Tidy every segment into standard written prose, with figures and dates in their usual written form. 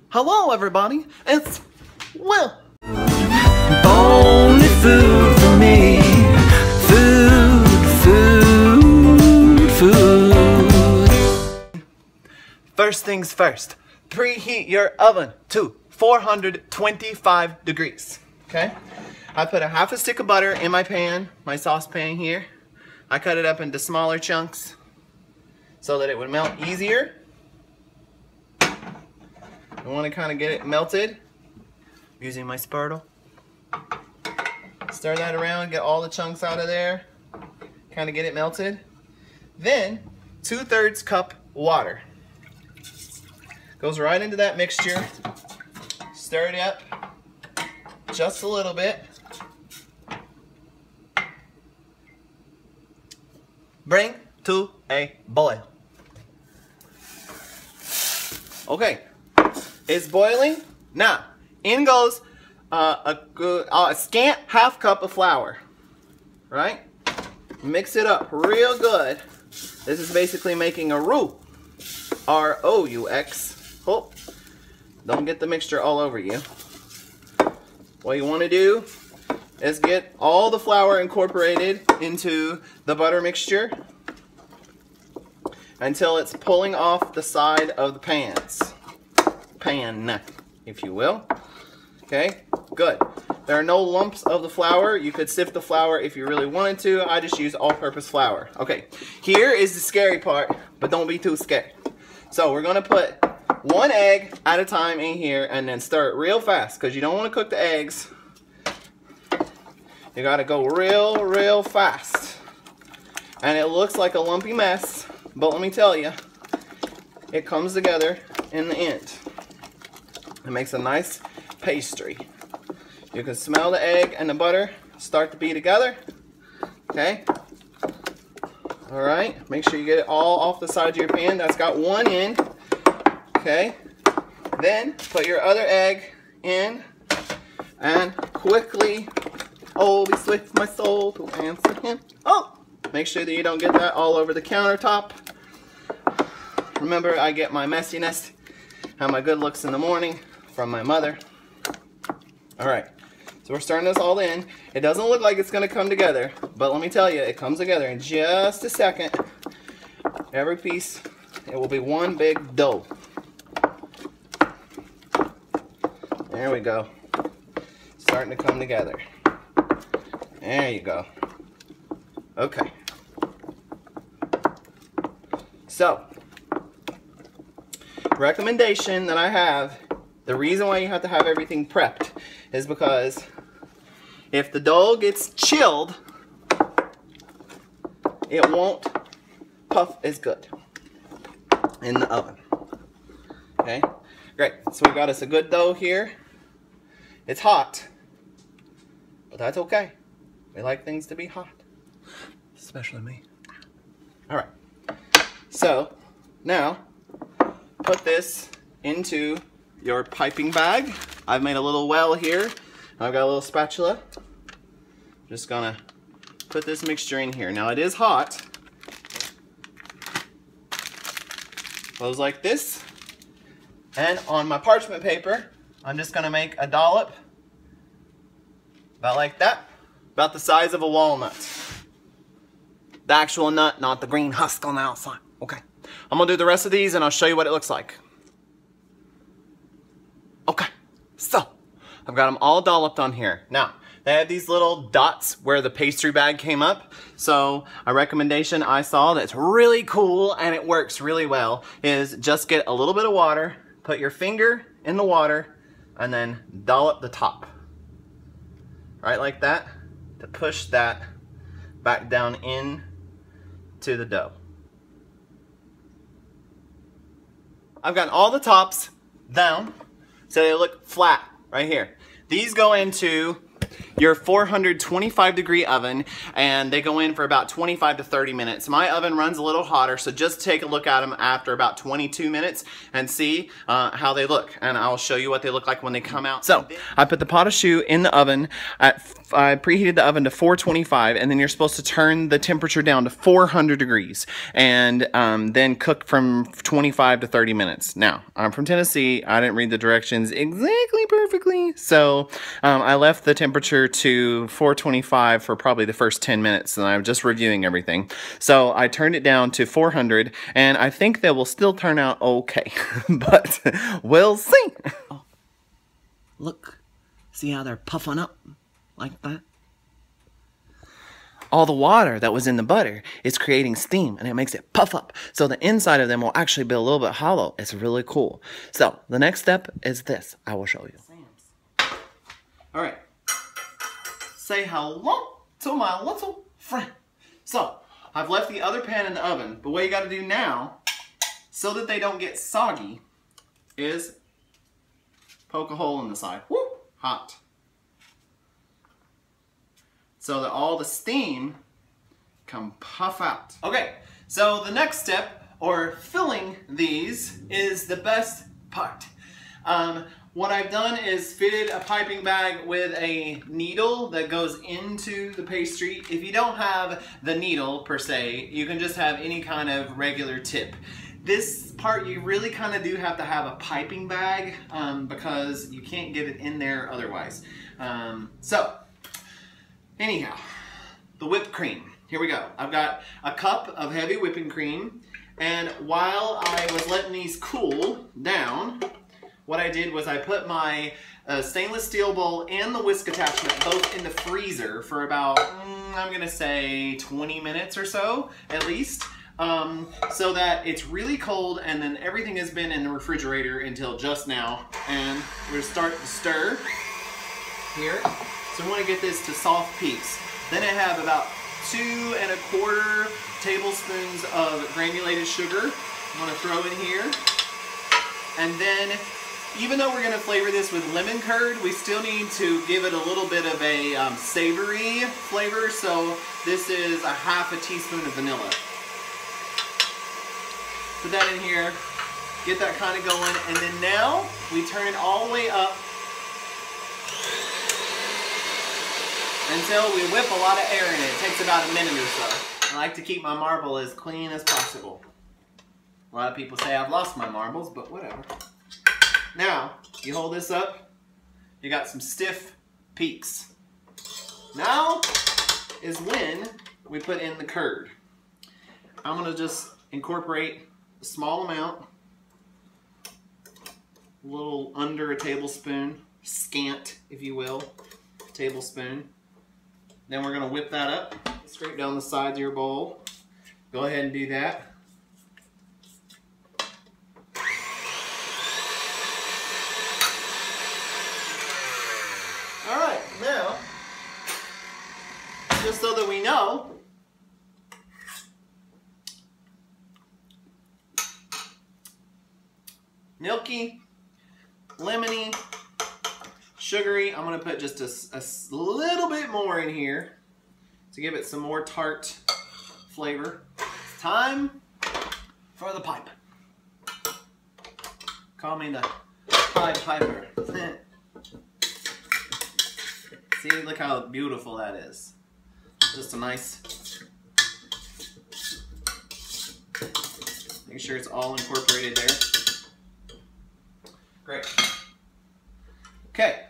Hello everybody, it's Will. Only food for me. Food. First things first, preheat your oven to 425 degrees, okay? I put a half a stick of butter in my pan, my saucepan here. I cut it up into smaller chunks so that it would melt easier. I want to kind of get it melted using my spurtle. Stir that around, get all the chunks out of there, kind of get it melted. Then 2/3 cup water goes right into that mixture. Stir it up just a little bit. Bring to a boil. Okay, it's boiling. Now, in goes a scant half cup of flour, right? Mix it up real good. This is basically making a roux, R-O-U-X. Oh, don't get the mixture all over you. What you want to do is get all the flour incorporated into the butter mixture until it's pulling off the side of the pan, if you will. Okay, good. There are no lumps of the flour. You could sift the flour if you really wanted to. I just use all-purpose flour. Okay, here is the scary part, but don't be too scared. So we're gonna put one egg at a time in here and then stir it real fast because you don't want to cook the eggs. You gotta go real fast. And it looks like a lumpy mess, but let me tell you, it comes together in the end. It makes a nice pastry. You can smell the egg and the butter start to be together. Okay. All right. Make sure you get it all off the side of your pan. That's got one end. Okay. Then put your other egg in and quickly, oh, be swift my soul to answer him. Oh, make sure that you don't get that all over the countertop. Remember, I get my messiness and my good looks in the morning from my mother. All right, so we're starting this all in. It doesn't look like it's gonna come together, but let me tell you, it comes together in just a second. Every piece, it will be one big dough. There we go. Starting to come together. There you go. Okay. So, recommendation that I have, the reason why you have to have everything prepped is because if the dough gets chilled, it won't puff as good in the oven. Okay, great. So we got us a good dough here. It's hot, but that's okay. We like things to be hot, especially me. All right. So now put this into your piping bag. I've made a little well here. I've got a little spatula. Just gonna put this mixture in here. Now it is hot. Goes like this. And on my parchment paper, I'm just gonna make a dollop about like that, about the size of a walnut. The actual nut, not the green husk on the outside. Okay. I'm gonna do the rest of these and I'll show you what it looks like. Okay, so I've got them all dolloped on here. Now, they have these little dots where the pastry bag came up. So a recommendation I saw that's really cool and it works really well is just get a little bit of water, put your finger in the water, and then dollop the top. Right like that, to push that back down in to the dough. I've got all the tops down so they look flat right here. These go into your 425 degree oven, and they go in for about 25 to 30 minutes. My oven runs a little hotter, so just take a look at them after about 22 minutes and see how they look, and I'll show you what they look like when they come out. So I put the pot of choux in the oven. I preheated the oven to 425, and then you're supposed to turn the temperature down to 400 degrees and then cook from 25 to 30 minutes. Now, I'm from Tennessee. I didn't read the directions exactly perfectly, so I left the temperature to 425 for probably the first 10 minutes, and I'm just reviewing everything. So I turned it down to 400, and I think they will still turn out okay, but we'll see. Oh, look, see how they're puffing up like that? All the water that was in the butter is creating steam, and it makes it puff up. So the inside of them will actually be a little bit hollow. It's really cool. So the next step is this. I will show you. All right. Say hello to my little friend. So I've left the other pan in the oven, but what you got to do now, so that they don't get soggy, is poke a hole in the side. Woo! Hot. So that all the steam can puff out. Okay, so the next step, or filling these, is the best part. What I've done is fitted a piping bag with a needle that goes into the pastry. If you don't have the needle per se, you can just have any kind of regular tip. This part you really kind of do have to have a piping bag because you can't get it in there otherwise. Anyhow, the whipped cream. Here we go. I've got a cup of heavy whipping cream, and while I was letting these cool down, what I did was I put my stainless steel bowl and the whisk attachment both in the freezer for about, I'm gonna say 20 minutes or so, at least, so that it's really cold, and then everything has been in the refrigerator until just now. And we're gonna start to stir here. So we want to get this to soft peaks. Then I have about 2 1/4 tablespoons of granulated sugar I'm going to throw in here. And then, even though we're going to flavor this with lemon curd, we still need to give it a little bit of a savory flavor. So this is a 1/2 teaspoon of vanilla. Put that in here, get that kind of going, and then now we turn it all the way up until we whip a lot of air in it. It takes about a minute or so. I like to keep my marble as clean as possible. A lot of people say I've lost my marbles, but whatever. Now, you hold this up, you got some stiff peaks. Now is when we put in the curd. I'm gonna just incorporate a small amount, a little under a tablespoon, scant, if you will, tablespoon. Then we're gonna whip that up, straight down the sides of your bowl. Go ahead and do that. All right, now, just so that we know, milky, lemony, sugary. I'm going to put just a little bit more in here to give it some more tart flavor. It's time for the pipe. Call me the Pied Piper. See, look how beautiful that is. Just a nice... Make sure it's all incorporated there. Great. Okay.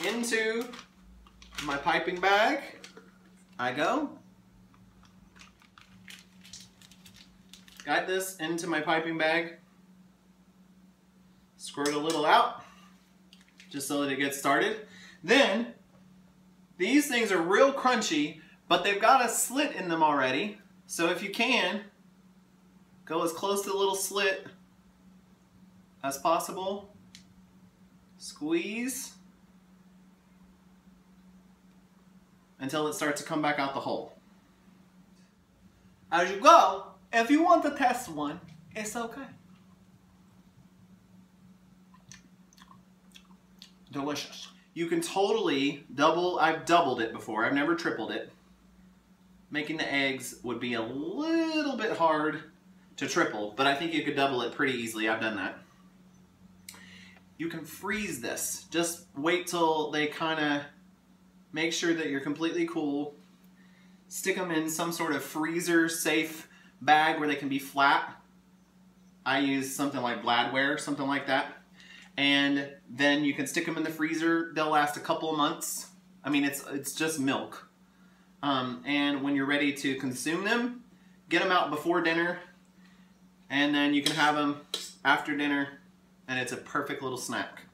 Into my piping bag I go. Got this into my piping bag. Squirt a little out just so that it gets started. Then these things are real crunchy, but they've got a slit in them already. So if you can, go as close to the little slit as possible. Squeeze until it starts to come back out the hole. As you go, if you want to test one, it's okay. Delicious. You can totally double, I've doubled it before, I've never tripled it. Making the eggs would be a little bit hard to triple, but I think you could double it pretty easily. I've done that. You can freeze this. Just wait till they kind of make sure that you're completely cool. Stick them in some sort of freezer safe bag where they can be flat. I use something like Gladware, something like that. And then you can stick them in the freezer. They'll last a couple of months. I mean, it's just milk. And when you're ready to consume them, get them out before dinner, and then you can have them after dinner, and it's a perfect little snack.